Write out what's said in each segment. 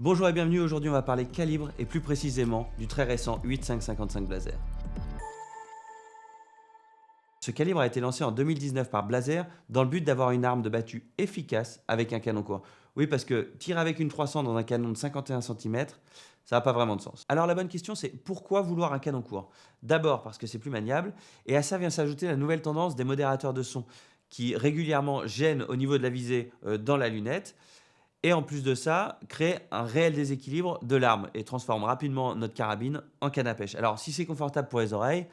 Bonjour et bienvenue, aujourd'hui on va parler calibre et plus précisément du très récent 8.5-55 Blaser. Ce calibre a été lancé en 2019 par Blaser dans le but d'avoir une arme de battue efficace avec un canon court. Oui, parce que tirer avec une 300 dans un canon de 51 cm, ça n'a pas vraiment de sens. Alors la bonne question c'est pourquoi vouloir un canon court? D'abord parce que c'est plus maniable et à ça vient s'ajouter la nouvelle tendance des modérateurs de son qui régulièrement gênent au niveau de la visée dans la lunette. Et en plus de ça, créer un réel déséquilibre de l'arme et transforme rapidement notre carabine en canne à pêche. Alors si c'est confortable pour les oreilles,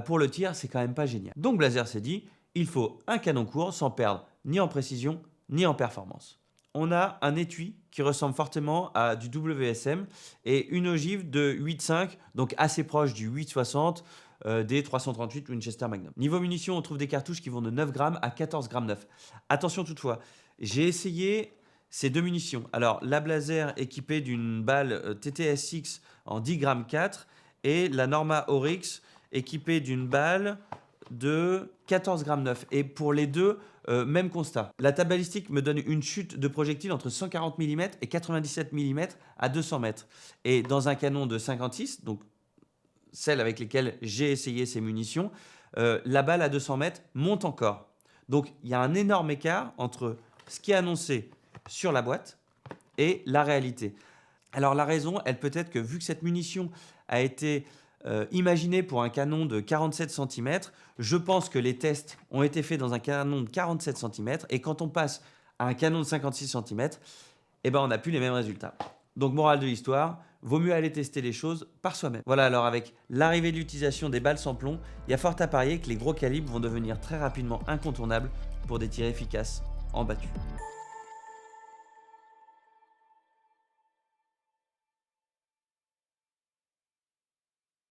pour le tir, c'est quand même pas génial. Donc Blaser s'est dit, il faut un canon court sans perdre ni en précision ni en performance. On a un étui qui ressemble fortement à du WSM et une ogive de 8.5, donc assez proche du 8.60 des 338 Winchester Magnum. Niveau munitions, on trouve des cartouches qui vont de 9 grammes à 14 grammes 9. Attention toutefois, j'ai essayé ces deux munitions. Alors la Blaser équipée d'une balle TTS6 en 10 grammes 4 et la Norma Oryx équipée d'une balle de 14 grammes 9. Et pour les deux, même constat. La table balistique me donne une chute de projectile entre 140 mm et 97 mm à 200 mètres. Et dans un canon de 56, donc celle avec lesquelles j'ai essayé ces munitions, la balle à 200 mètres monte encore. Donc il y a un énorme écart entre ce qui est annoncé sur la boîte et la réalité. Alors la raison, elle peut être que vu que cette munition a été imaginée pour un canon de 47 cm, je pense que les tests ont été faits dans un canon de 47 cm et quand on passe à un canon de 56 cm, on n'a plus les mêmes résultats. Donc morale de l'histoire, vaut mieux aller tester les choses par soi-même. Voilà, alors avec l'arrivée de l'utilisation des balles sans plomb, il y a fort à parier que les gros calibres vont devenir très rapidement incontournables pour des tirs efficaces en battue.